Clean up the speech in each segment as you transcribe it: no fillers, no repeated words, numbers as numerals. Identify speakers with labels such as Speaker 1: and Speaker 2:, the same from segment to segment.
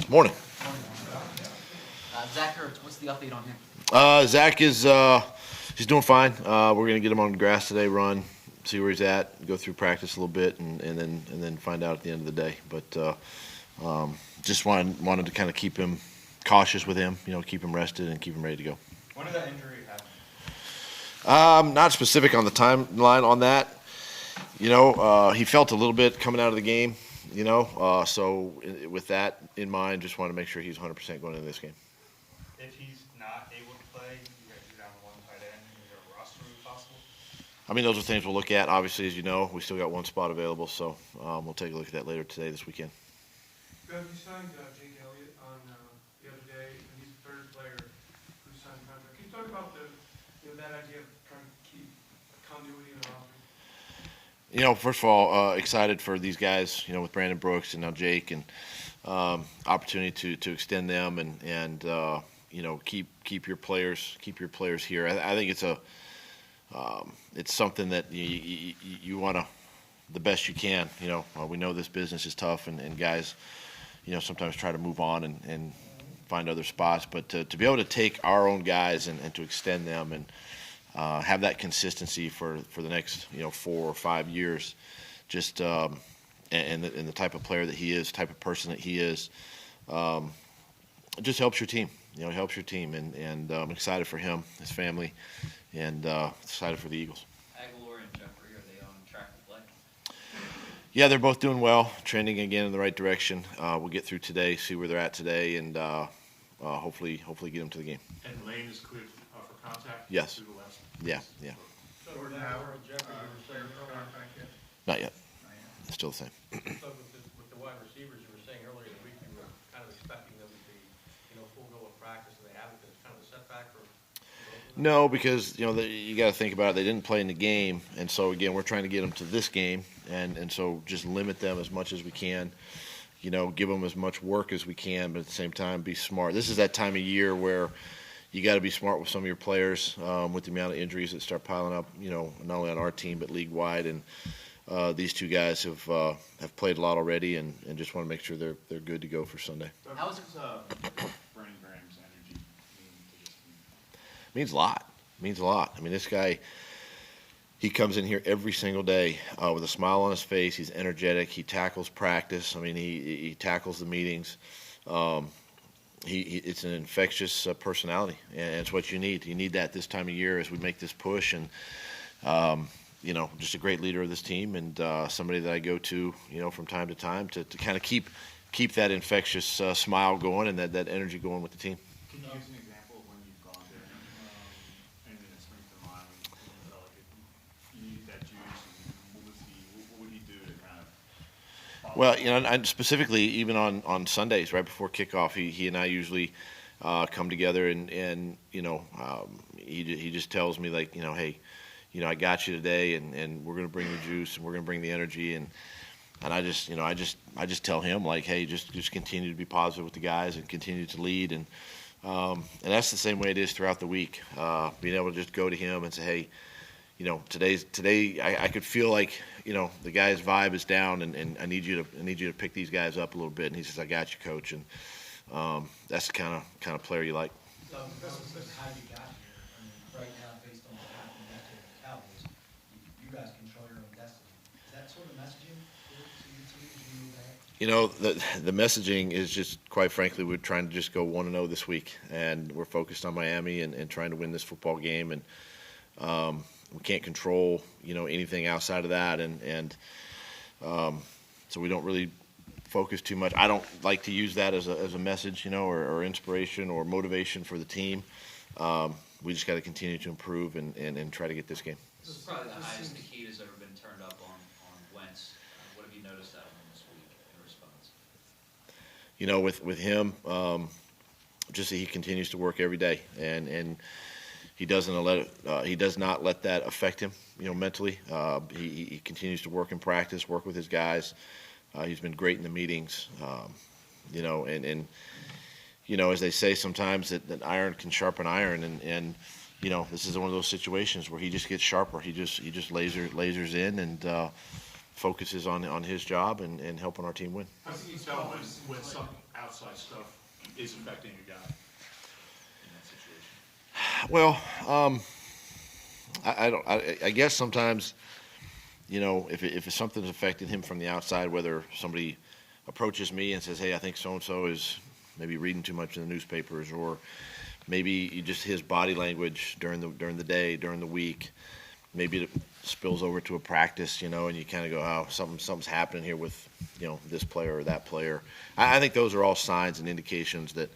Speaker 1: Morning.
Speaker 2: Zach Ertz, what's the update on him?
Speaker 1: Zach is he's doing fine. We're gonna get him on the grass today, run, see where he's at, go through practice a little bit, and then find out at the end of the day. But just wanted to kind of keep him cautious with him, keep him rested and keep him ready to go.
Speaker 3: When did that injury happen?
Speaker 1: Not specific on the timeline on that. He felt a little bit coming out of the game. So with that in mind, just want to make sure he's 100% going into this game.
Speaker 3: If he's not able to play, you're down to one tight end. Is there a roster move possible?
Speaker 1: I mean, those are things we'll look at. Obviously, as you know, we still got one spot available, so we'll take a look at that later today, this weekend.
Speaker 4: Doug, you signed Jake Elliott on the other day, and he's the third player who signed a contract. Can you talk about that idea of trying to keep continuity in the roster?
Speaker 1: First of all, excited for these guys, with Brandon Brooks and now Jake, and opportunity to extend them and keep your players here. I think it's something that you want to the best you can. We know this business is tough, and guys, sometimes try to move on and find other spots. But to be able to take our own guys and to extend them and have that consistency for the next 4 or 5 years, just and the type of player that he is, type of person that he is, it just helps your team. It helps your team, and I'm excited for him, his family, and excited for the Eagles.
Speaker 2: Aguilar and Jeffrey, are they on track to play?
Speaker 1: Yeah, they're both doing well, trending again in the right direction. We'll get through today, see where they're at today, and hopefully get them to the game.
Speaker 5: And Lane is cleared for contact?
Speaker 1: Yes.
Speaker 5: Through the left.
Speaker 1: Yeah.
Speaker 4: So Jordan Howard, Jeffrey, you were saying contract yet?
Speaker 1: Not yet. It's still the same.
Speaker 6: So with the wide receivers, you were saying earlier in the week, you were kind of expecting them to be, full go of practice, and they haven't been. It's kind of a setback for both of them?
Speaker 1: No, because you got to think about it. They didn't play in the game, and so again, we're trying to get them to this game, and so just limit them as much as we can. Give them as much work as we can, but at the same time, be smart. This is that time of year where you got to be smart with some of your players, with the amount of injuries that start piling up. Not only on our team but league wide, and these two guys have played a lot already, and just want to make sure they're good to go for Sunday.
Speaker 2: How is it?
Speaker 5: Brandon Graham's energy
Speaker 1: Means a lot. Means a lot. I mean, this guy, he comes in here every single day with a smile on his face. He's energetic. He tackles practice. I mean, he tackles the meetings. It's an infectious personality, and it's what you need. You need that this time of year as we make this push, and just a great leader of this team, and somebody that I go to, from time to time to kind of keep that infectious smile going and that energy going with the team.
Speaker 5: Can you use an example of when you've gone to him, anything that springs to mind when you need that juice, and what would he do to kind of
Speaker 1: Well, and specifically even on Sundays right before kickoff, he and I usually come together, and he just tells me, like, hey, I got you today, and we're going to bring the juice, and we're going to bring the energy, and I just tell him, like, hey, just continue to be positive with the guys and continue to lead, and that's the same way it is throughout the week. Being able to just go to him and say, hey, today I could feel like, the guy's vibe is down, and I need you to pick these guys up a little bit. And he says, I got you, coach. And that's the kind of player you like.
Speaker 6: So this is how you got here. I mean, right now, based on what happened yesterday with the Cowboys, you guys control your own destiny. Is that sort of messaging to your team as you move ahead?
Speaker 1: The messaging is just, quite frankly, we're trying to just go 1-0 this week, and we're focused on Miami and trying to win this football game, and we can't control anything outside of that, and so we don't really focus too much. I don't like to use that as a message, or inspiration or motivation for the team. We just got to continue to improve and try to get this game.
Speaker 2: This is probably the highest the heat has ever been turned up on Wentz. What have you noticed out of him this week in response?
Speaker 1: With him, just that he continues to work every day, and he does not let that affect him, mentally. He continues to work in practice, work with his guys. He's been great in the meetings, and as they say sometimes that iron can sharpen iron, and this is one of those situations where he just gets sharper. He just lasers in, and focuses on his job and helping our team win.
Speaker 7: How can you tell when some outside stuff is affecting a guy in that situation?
Speaker 1: Well, I guess sometimes, if something's affecting him from the outside, whether somebody approaches me and says, "Hey, I think so and so is maybe reading too much in the newspapers," or maybe just his body language during the day, during the week, maybe it spills over to a practice, and you kind of go, "Oh, something's happening here with this player or that player." I think those are all signs and indications that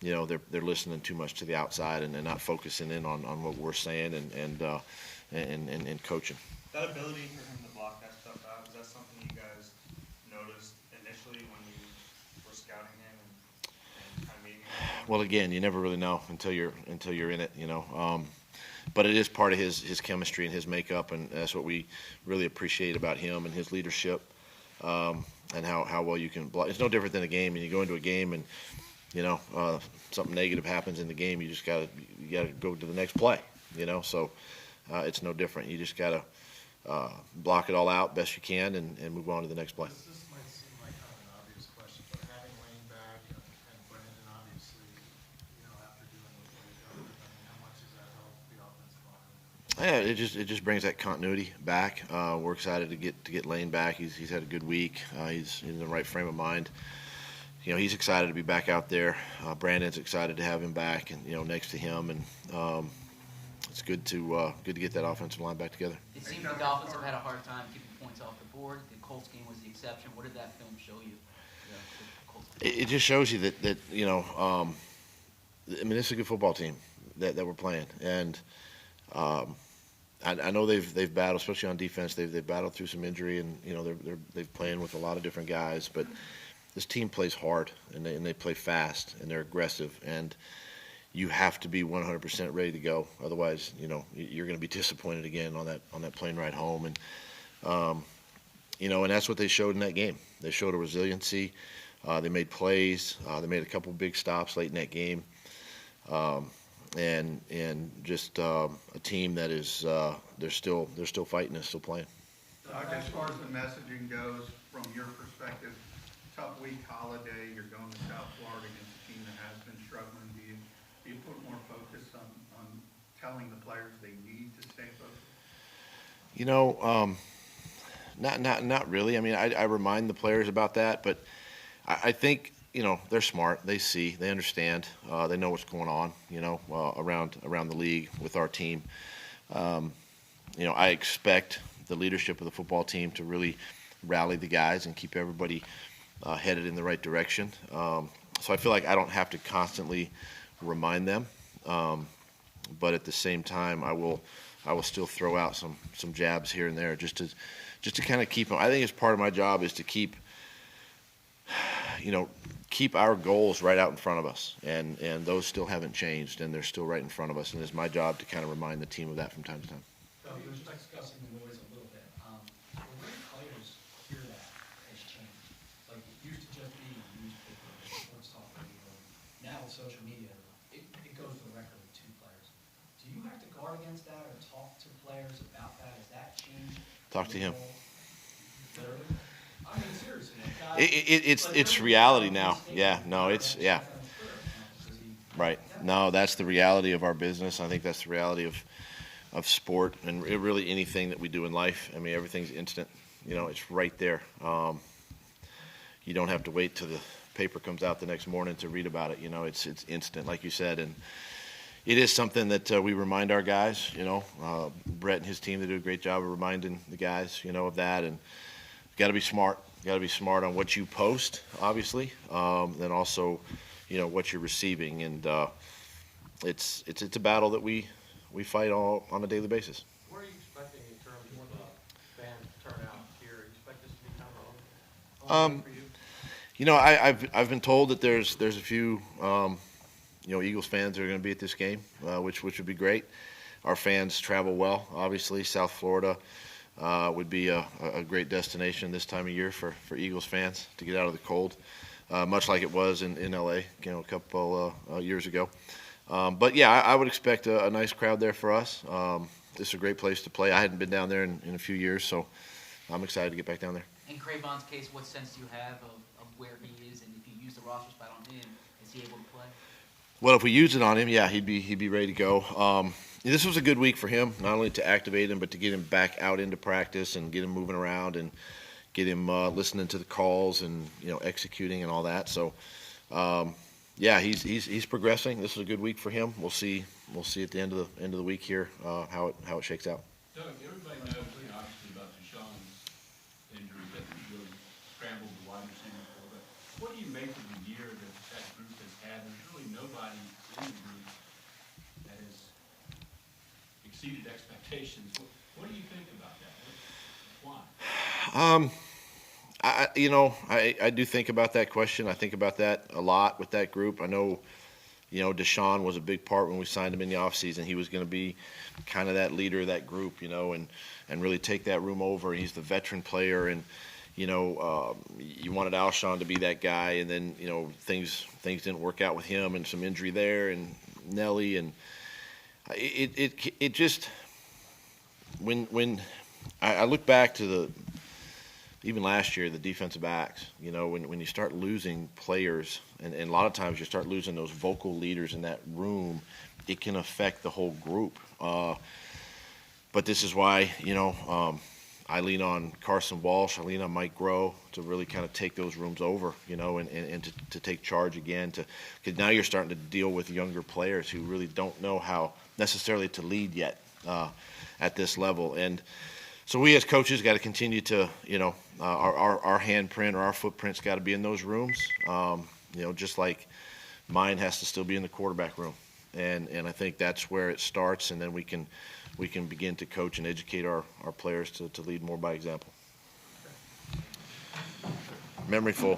Speaker 1: they're listening too much to the outside and not focusing in on what we're saying and coaching.
Speaker 3: That ability for him to block that stuff out, is that something you guys noticed initially when you were scouting him and kind of meeting him?
Speaker 1: Well, again, you never really know until you're in it, But it is part of his chemistry and his makeup, and that's what we really appreciate about him and his leadership, and how well you can block. It's no different than a game, and you go into a game and something negative happens in the game, you just gotta go to the next play, So it's no different. You just gotta block it all out best you can and move on to the next play.
Speaker 8: This might seem like kind of an obvious question, but having Wayne back and Brandon, obviously, after doing what they've done, how much does that help the offensive line?
Speaker 1: Yeah, it just brings that continuity back. We're excited to get Lane back. He's had a good week. He's in the right frame of mind. He's excited to be back out there. Brandon's excited to have him back and next to him, and it's good to get that offensive line back together.
Speaker 9: It seems the Dolphins have had a hard time keeping points off the board. The Colts game was the exception. What did that film show you? The Colts game?
Speaker 1: It just shows you that this is a good football team that we're playing, and I know they've battled, especially on defense. They've battled through some injury, and they've playing with a lot of different guys, but this team plays hard, and they play fast, and they're aggressive, and you have to be 100% ready to go. Otherwise, you're going to be disappointed again on that plane ride home. And and that's what they showed in that game. They showed a resiliency. They made plays. They made a couple big stops late in that game, and just a team that is they're still fighting and still playing.
Speaker 10: Doug, as far as the messaging goes, from your perspective, tough week, holiday, you're going to South Florida against a team that has been struggling. Do you put more focus on telling the players they need to stay focused?
Speaker 1: Not really. I mean, I remind the players about that, but I think they're smart. They see, they understand, they know what's going on. Around the league with our team. I expect the leadership of the football team to really rally the guys and keep everybody headed in the right direction. So I feel like I don't have to constantly remind them, but at the same time, I will still throw out some jabs here and there just to kind of keep them. I think it's part of my job is to keep our goals right out in front of us, and those still haven't changed, and they're still right in front of us, and it's my job to kind of remind the team of that from time to time.
Speaker 6: You were just discussing the noise a little bit. The way players hear that has changed. Like, it used to just be newspaper, sports talk radio. Now with social media, it goes to the record with two players. Do you have to guard against that or talk to players about that? Has that changed?
Speaker 1: Talk to him.
Speaker 6: Literally? I mean, seriously. Like,
Speaker 1: It's reality now. Yeah, no, it's yeah. Right. No, that's the reality of our business. I think that's the reality of sport and really anything that we do in life. I mean, everything's instant. It's right there. You don't have to wait till the paper comes out the next morning to read about it. It's instant, like you said, and it is something that we remind our guys. Brett and his team, they do a great job of reminding the guys, of that, and got to be smart. Got to be smart on what you post, obviously, then also, what you're receiving, and it's a battle that we fight all on a daily basis.
Speaker 4: What are you expecting in terms of fan turnout here? You expect this to be kind of a for you?
Speaker 1: I've been told that there's a few Eagles fans that are going to be at this game, which would be great. Our fans travel well, obviously. South Florida would be a great destination this time of year for Eagles fans to get out of the cold, much like it was in LA, a couple years ago. But yeah, I would expect a nice crowd there for us. This is a great place to play. I hadn't been down there in a few years, so I'm excited to get back down there.
Speaker 9: In Cravon's case, what sense do you have of where he is, and if you use the roster spot on him, is he able to play?
Speaker 1: Well, if we use it on him, yeah, he'd be ready to go. This was a good week for him, not only to activate him, but to get him back out into practice and get him moving around and get him listening to the calls and executing and all that. So, yeah, he's progressing. This is a good week for him. We'll see at the end of the week here how it shakes out.
Speaker 11: Doug, everybody knows, obviously, about Deshaun's injury that really scrambled the wide receiver for. But what do you make of the year that group has had? There's really nobody in the group that has exceeded expectations. What do you think about that? Why?
Speaker 1: I do think about that question. I think about that a lot with that group. I know, Deshaun was a big part when we signed him in the offseason. He was going to be kind of that leader of that group, and really take that room over. He's the veteran player, and you wanted Alshon to be that guy, and then things didn't work out with him, and some injury there, and Nelly, and it just when I look back to even last year, the defensive backs, when you start losing players, and a lot of times you start losing those vocal leaders in that room, it can affect the whole group. But this is why, I lean on Carson Walsh, I lean on Mike Groh to really kind of take those rooms over, and to take charge again. Because now you're starting to deal with younger players who really don't know how necessarily to lead yet at this level. And so we as coaches got to continue to, our handprint or our footprint's got to be in those rooms, just like mine has to still be in the quarterback room. And I think that's where it starts, and then we can begin to coach and educate our players to lead more by example. Memory full.